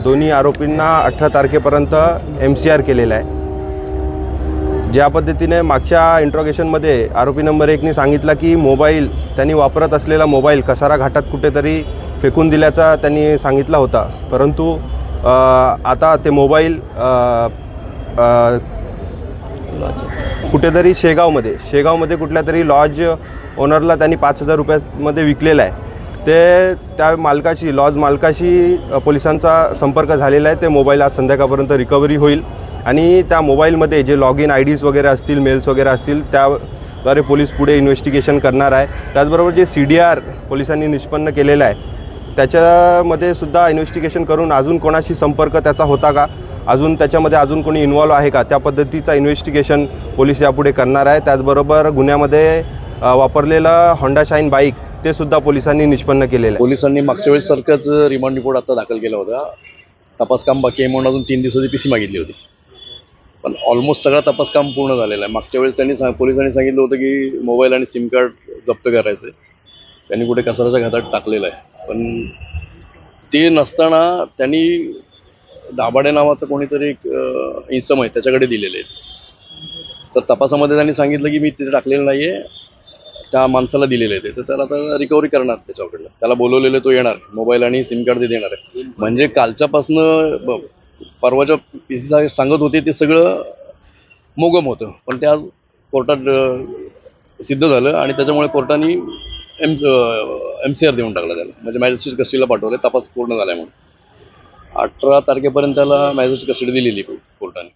दोन्ही आरोपींना 18 तारखेपर्यंत MCR केलेला आहे। ज्या पद्धतीने मागच्या इंट्रोगेशनमध्ये आरोपी नंबर 1नी सांगितलं की मोबाईल त्यांनी वापरत असलेला मोबाईल कसारा घाटात कुठेतरी फेकून दिल्याचा त्यांनी सांगितला होता, परंतु आता ते मोबाईल कुठेतरी शेगावमध्ये कुठल्या तरी लॉज ओनरला त्यांनी 5,000 रुपयामध्ये विकलेला आहे। ते त्या लॉज मालकाशी पोलिसांचा संपर्क झालेला आहे। ते मोबाईल आज संध्याकाळपर्यंत रिकव्हरी होईल आणि त्या मोबाईलमध्ये जे लॉग इन IDs वगैरे असतील, मेल्स वगैरे असतील, त्याद्वारे पोलीस पुढे इन्व्हेस्टिगेशन करणार आहे। त्याचबरोबर जे CDR पोलिसांनी निष्पन्न केलेलं आहे त्याच्यामध्ये सुद्धा इन्व्हेस्टिगेशन करून अजून कोणाशी संपर्क त्याचा होता का, त्याच्यामध्ये अजून कोणी इन्व्हॉल्व आहे का, त्या पद्धतीचा इन्व्हेस्टिगेशन पोलीस यापुढे करणार आहे। त्याचबरोबर गुन्ह्यामध्ये वापरलेलं होंडा शाईन बाईक ते सुद्धा पोलिसांनी निष्पन्न केलेलं आहे। पोलिसांनी मागच्या वेळेस सारखाच रिमांड रिपोर्ट आता दाखल केला होता। तपास काम बाकी आहे म्हणून अजून 3 दिवसाची PC मागितली होती, पण ऑलमोस्ट सगळा तपास काम पूर्ण झालेला आहे। मागच्या वेळेस पोलिसांनी सांगितलं होतं की मोबाईल आणि SIM कार्ड जप्त करायचं, त्यांनी कुठे कसाराच्या घाटात टाकलेलं आहे, पण ते नसताना त्यांनी दाभाडे नावाचं कोणीतरी एक इसम आहे त्याच्याकडे दिलेले आहेत। तर तपासामध्ये त्यांनी सांगितलं की मी तिथे टाकलेलं नाही आहे, त्या माणसाला दिलेले आहे ते, तर आता रिकव्हरी करणार त्याच्याकडलं, त्याला बोलवलेलं, तो येणार, मोबाईल आणि SIM कार्ड ते देणार आहे। म्हणजे कालच्यापासनं परवाच्या PC सांगत होते ते सगळं मोगम होतं, पण ते आज कोर्टात सिद्ध झालं आणि त्याच्यामुळे कोर्टाने MCR देऊन टाकला त्याला, म्हणजे मॅजिस्ट्रेट कस्टडीला पाठवलं, तपास पूर्ण झाला म्हणून। 18 तारखेपर्यंत त्याला मॅजिस्ट्रेट कस्टडी दिलेली कोर्टाने।